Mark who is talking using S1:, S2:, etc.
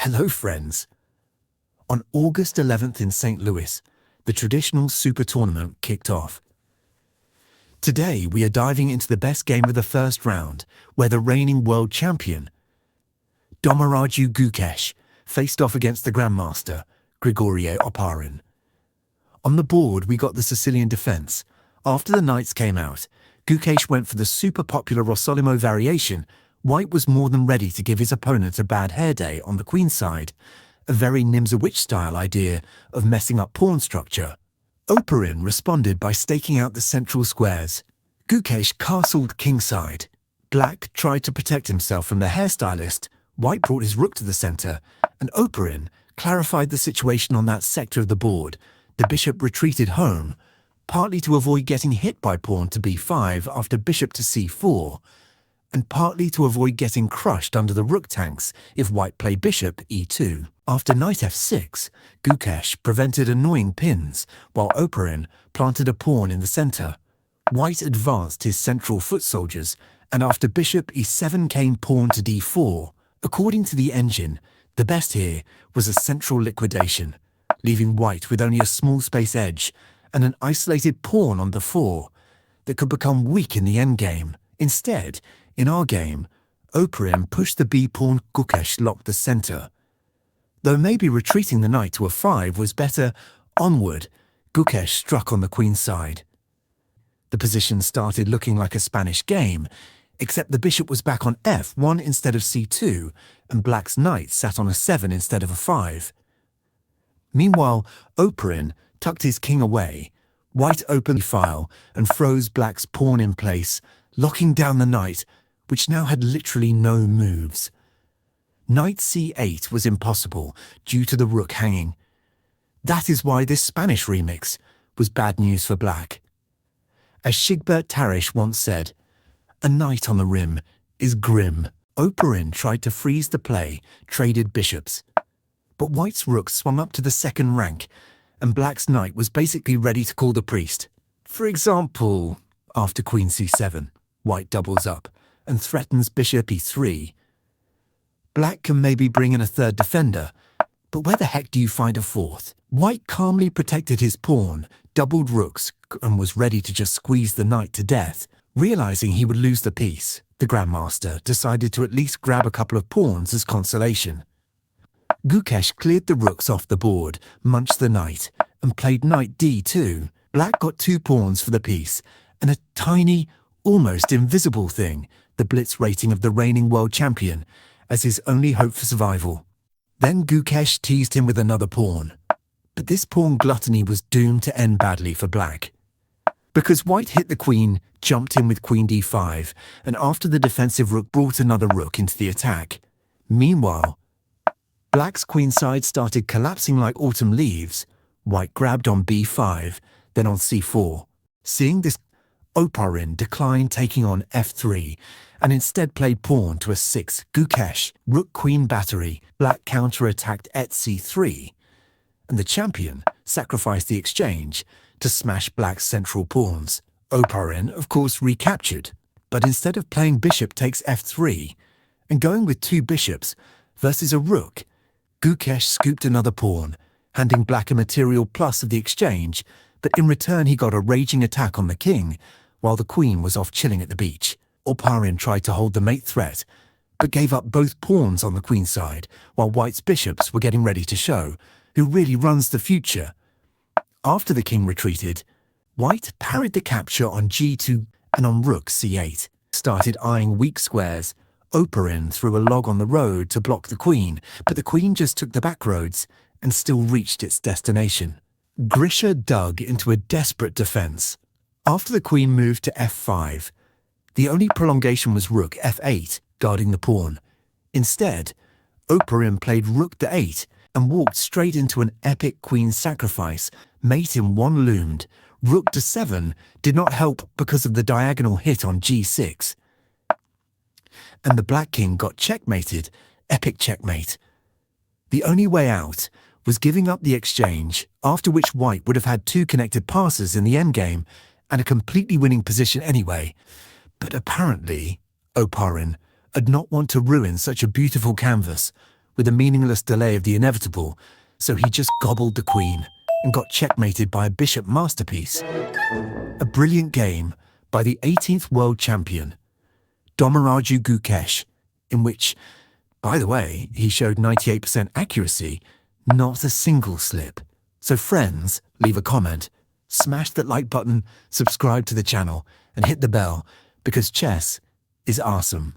S1: Hello friends! On August 11th in St. Louis, the traditional Super Tournament kicked off. Today we are diving into the best game of the first round, where the reigning world champion, Dommaraju Gukesh, faced off against the Grandmaster, Grigoriy Oparin. On the board we got the Sicilian defense. After the knights came out, Gukesh went for the super popular Rossolimo variation. White was more than ready to give his opponent a bad hair day on the queen side, a very Nimzowitsch-style idea of messing up pawn structure. Oparin responded by staking out the central squares. Gukesh castled kingside. Black tried to protect himself from the hairstylist. White brought his rook to the center, and Oparin clarified the situation on that sector of the board. The bishop retreated home, partly to avoid getting hit by pawn to b5 after bishop to c4, and partly to avoid getting crushed under the rook tanks if white played bishop e2. After knight f6, Gukesh prevented annoying pins, while Oparin planted a pawn in the center. White advanced his central foot soldiers, and after bishop e7 came pawn to d4. According to the engine, the best here was a central liquidation, leaving white with only a small space edge and an isolated pawn on the 4 that could become weak in the endgame. Instead, in our game, Oparin pushed the b-pawn. Gukesh locked the center. Though maybe retreating the knight to a 5 was better, onward, Gukesh struck on the queen's side. The position started looking like a Spanish game, except the bishop was back on f1 instead of c2, and black's knight sat on a 7 instead of a 5. Meanwhile, Oparin tucked his king away. White opened the file and froze black's pawn in place, locking down the knight, which now had literally no moves. Knight c8 was impossible due to the rook hanging. That is why this Spanish remix was bad news for black. As Shigbert Tarish once said, "A knight on the rim is grim." Oparin tried to freeze the play, traded bishops. But white's rook swung up to the second rank, and black's knight was basically ready to call the priest. For example, after queen c7, white doubles up and threatens bishop e3. Black can maybe bring in a third defender, but where the heck do you find a fourth? White calmly protected his pawn, doubled rooks, and was ready to just squeeze the knight to death. Realizing he would lose the piece, the Grandmaster decided to at least grab a couple of pawns as consolation. Gukesh cleared the rooks off the board, munched the knight, and played knight d2. Black got 2 pawns for the piece, and a tiny, almost invisible thing, the blitz rating of the reigning world champion, as his only hope for survival. Then Gukesh teased him with another pawn. But this pawn gluttony was doomed to end badly for black. Because white hit the queen, jumped in with queen d5, and after the defensive rook brought another rook into the attack. Meanwhile, black's queenside started collapsing like autumn leaves. White grabbed on b5, then on c4. Seeing this, Oparin declined taking on f3, and instead played pawn to a 6. Gukesh, rook-queen battery. Black counter-attacked at c3, and the champion sacrificed the exchange to smash black's central pawns. Oparin, of course, recaptured, but instead of playing bishop takes f3 and going with 2 bishops versus a rook, Gukesh scooped another pawn, handing black a material plus of the exchange, but in return he got a raging attack on the king, while the queen was off chilling at the beach. Oparin tried to hold the mate threat, but gave up both pawns on the queen side, while white's bishops were getting ready to show who really runs the future. After the king retreated, white parried the capture on g2 and on rook c8, started eyeing weak squares. Oparin threw a log on the road to block the queen, but the queen just took the back roads and still reached its destination. Grisha dug into a desperate defense. After the queen moved to f5, the only prolongation was rook f8, guarding the pawn. Instead, Oparin played rook d8 and walked straight into an epic queen sacrifice. Mate in 1 loomed. Rook d7 did not help because of the diagonal hit on g6. And the black king got checkmated. Epic checkmate. The only way out was giving up the exchange, after which white would have had 2 connected passes in the endgame and a completely winning position anyway. But apparently, Oparin did not want to ruin such a beautiful canvas. with a meaningless delay of the inevitable, so he just gobbled the queen and got checkmated by a bishop masterpiece. A brilliant game by the 18th world champion, Dommaraju Gukesh, in which, by the way, he showed 98% accuracy, not a single slip. So friends, leave a comment, smash that like button, subscribe to the channel, and hit the bell, because chess is awesome.